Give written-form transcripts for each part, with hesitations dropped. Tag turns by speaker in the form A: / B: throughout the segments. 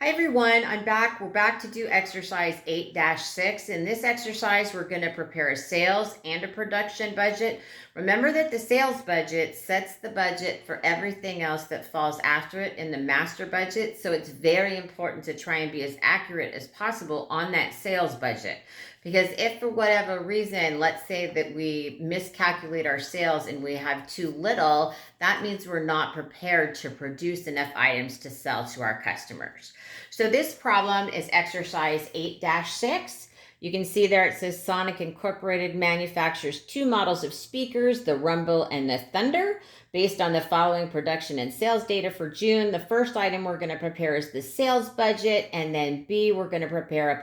A: Hi everyone, I'm back. We're back to do exercise 8-6. In this exercise, we're going to prepare a sales and a production budget. Remember that the sales budget sets the budget for everything else that falls after it in the master budget. So it's very important to try and be as accurate as possible on that sales budget. Because if for whatever reason, let's say that we miscalculate our sales and we have too little, that means we're not prepared to produce enough items to sell to our customers. So this problem is exercise 8-6. You can see there it says Sonic Incorporated manufactures two models of speakers, the Rumble and the Thunder, based on the following production and sales data for June. The first item we're going to prepare is the sales budget, and then B, we're going to prepare a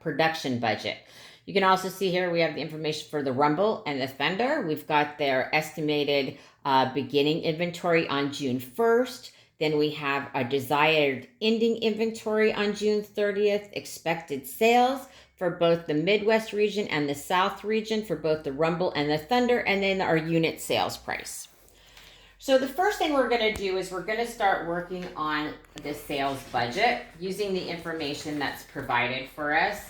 A: production budget. You can also see here we have the information for the Rumble and the Thunder. We've got their estimated beginning inventory on June 1st. Then we have a desired ending inventory on June 30th, expected sales for both the Midwest region and the South region for both the Rumble and the Thunder, and then our unit sales price. So the first thing we're going to do is we're going to start working on the sales budget using the information that's provided for us.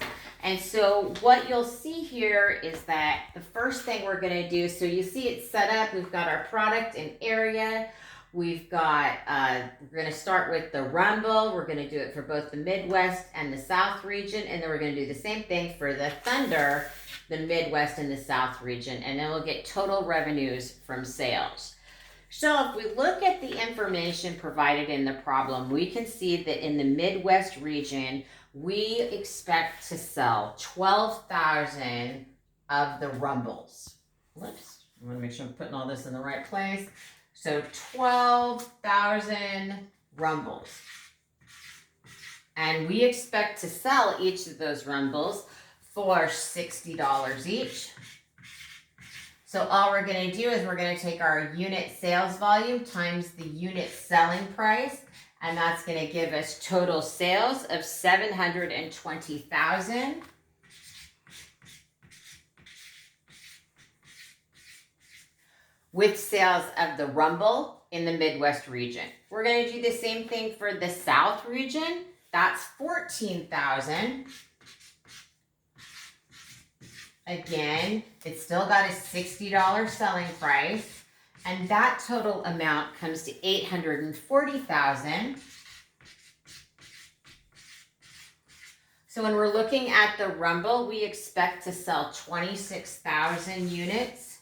A: And so what you'll see here is that the first thing we're going to do, so you see it's set up, we've got our product and area. We've got, we're going to start with the Rumble. We're going to do it for both the Midwest and the South region. And then we're going to do the same thing for the Thunder, the Midwest and the South region. And then we'll get total revenues from sales. So if we look at the information provided in the problem, we can see that in the Midwest region, we expect to sell 12,000 of the Rumbles. Whoops, I want to make sure I'm putting all this in the right place. So 12,000 Rumbles. And we expect to sell each of those Rumbles for $60 each. So all we're going to do is we're going to take our unit sales volume times the unit selling price, and that's going to give us total sales of 720,000. With sales of the Rumble in the Midwest region. We're going to do the same thing for the South region. That's 14,000. Again, it's still got a $60 selling price, and that total amount comes to 840,000. So when we're looking at the Rumble, we expect to sell 26,000 units.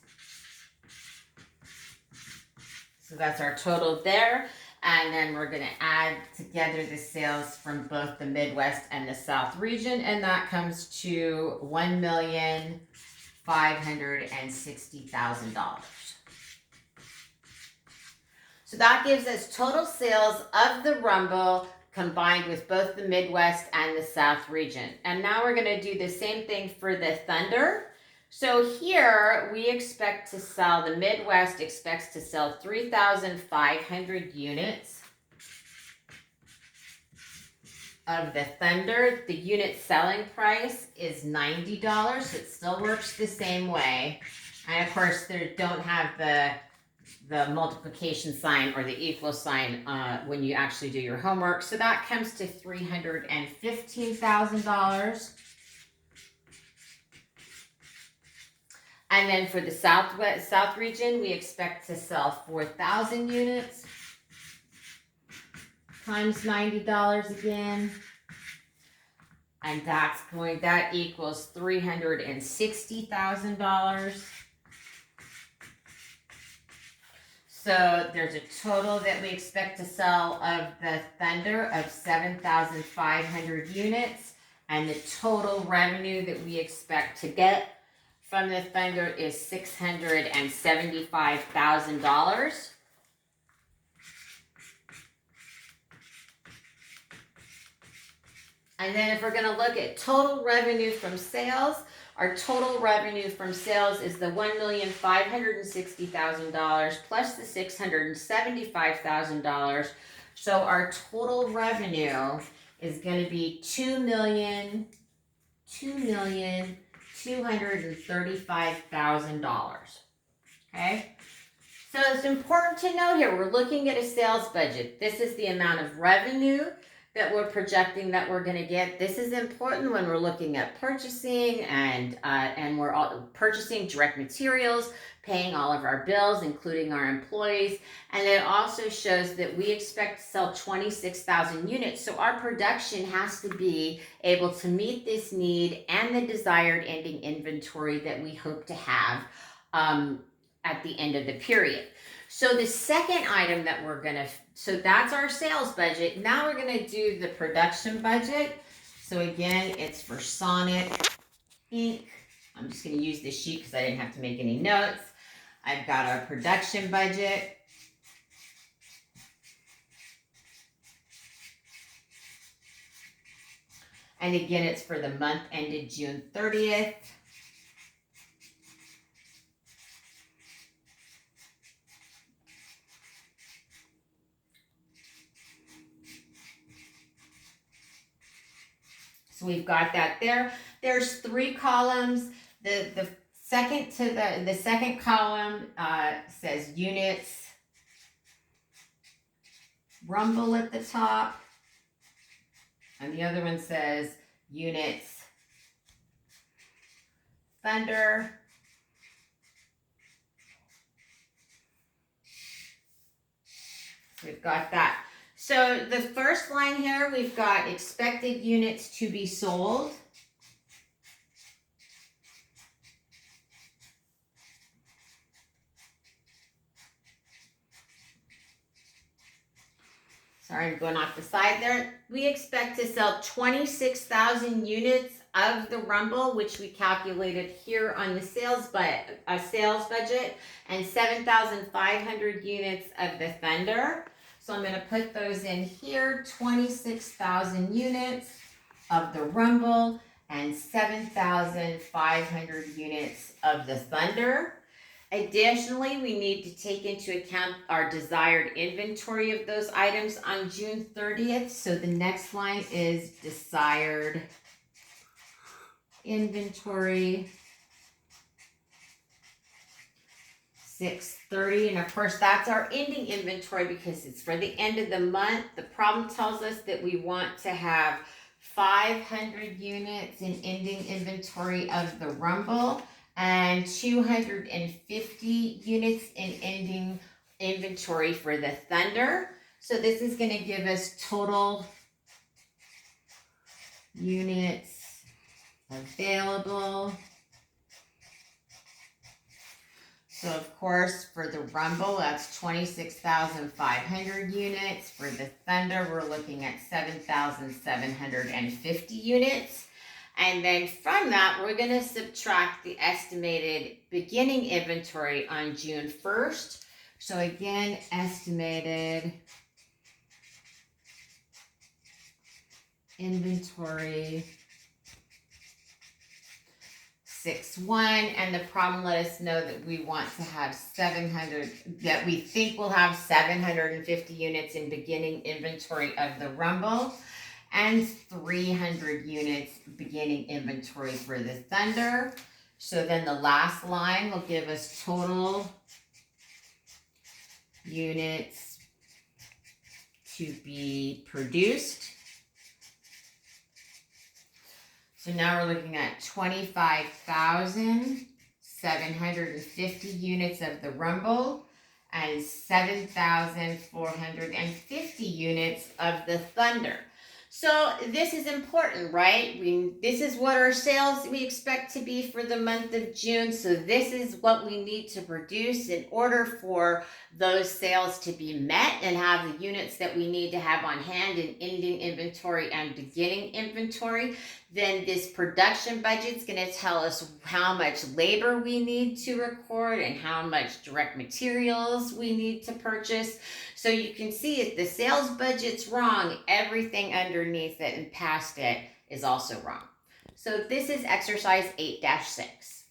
A: So that's our total there. And then we're going to add together the sales from both the Midwest and the South region. And that comes to $1,560,000. So that gives us total sales of the Rumble combined with both the Midwest and the South region. And now we're going to do the same thing for the Thunder. So here we expect to sell, the Midwest expects to sell 3,500 units of the Thunder. The unit selling price is $90. So it still works the same way. And of course, they don't have the multiplication sign or the equal sign when you actually do your homework. So that comes to $315,000. And then for the South region, we expect to sell 4,000 units times $90 again. And that equals $360,000. So there's a total that we expect to sell of the Thunder of 7,500 units. And the total revenue that we expect to get from the Thunder is $675,000. And then if we're going to look at total revenue from sales, our total revenue from sales is the $1,560,000 plus the $675,000. So our total revenue is going to be $2,235,000. Okay? So it's important to note here, we're looking at a sales budget. This is the amount of revenue that we're projecting that we're going to get. This is important when we're looking at purchasing and we're all purchasing direct materials, paying all of our bills, including our employees. And it also shows that we expect to sell 26,000 units. So our production has to be able to meet this need and the desired ending inventory that we hope to have at the end of the period. So the second item that so that's our sales budget. Now we're gonna do the production budget. So again, it's for Sonic Inc. I'm just gonna use this sheet because I didn't have to make any notes. I've got our production budget. And again, it's for the month ended June 30th. So we've got that there. There's 3 columns. The second column says units, Rumble at the top, and the other one says units, Thunder. So we've got that. So the first line here, we've got expected units to be sold. Sorry, I'm going off the side there. We expect to sell 26,000 units of the Rumble, which we calculated here on the sales budget, and 7,500 units of the Thunder. So I'm going to put those in here, 26,000 units of the Rumble and 7,500 units of the Thunder. Additionally, we need to take into account our desired inventory of those items on June 30th. So the next line is desired inventory. 630, and of course that's our ending inventory because it's for the end of the month. The problem tells us that we want to have 500 units in ending inventory of the Rumble and 250 units in ending inventory for the Thunder. So this is going to give us total units available. So of course, for the Rumble, that's 26,500 units. For the Thunder, we're looking at 7,750 units. And then from that, we're going to subtract the estimated beginning inventory on June 1st. So again, estimated inventory 6.1, and the problem let us know that we want to have 700, that we think we'll have 750 units in beginning inventory of the Rumble and 300 units beginning inventory for the Thunder. So then the last line will give us total units to be produced. So now we're looking at 25,750 units of the Rumble and 7,450 units of the Thunder. So this is important, right? This is what our sales we expect to be for the month of June. So this is what we need to produce in order for those sales to be met and have the units that we need to have on hand in ending inventory and beginning inventory. Then this production budget is going to tell us how much labor we need to record and how much direct materials we need to purchase. So you can see if the sales budget's wrong, everything underneath it and past it is also wrong. So this is exercise 8-6.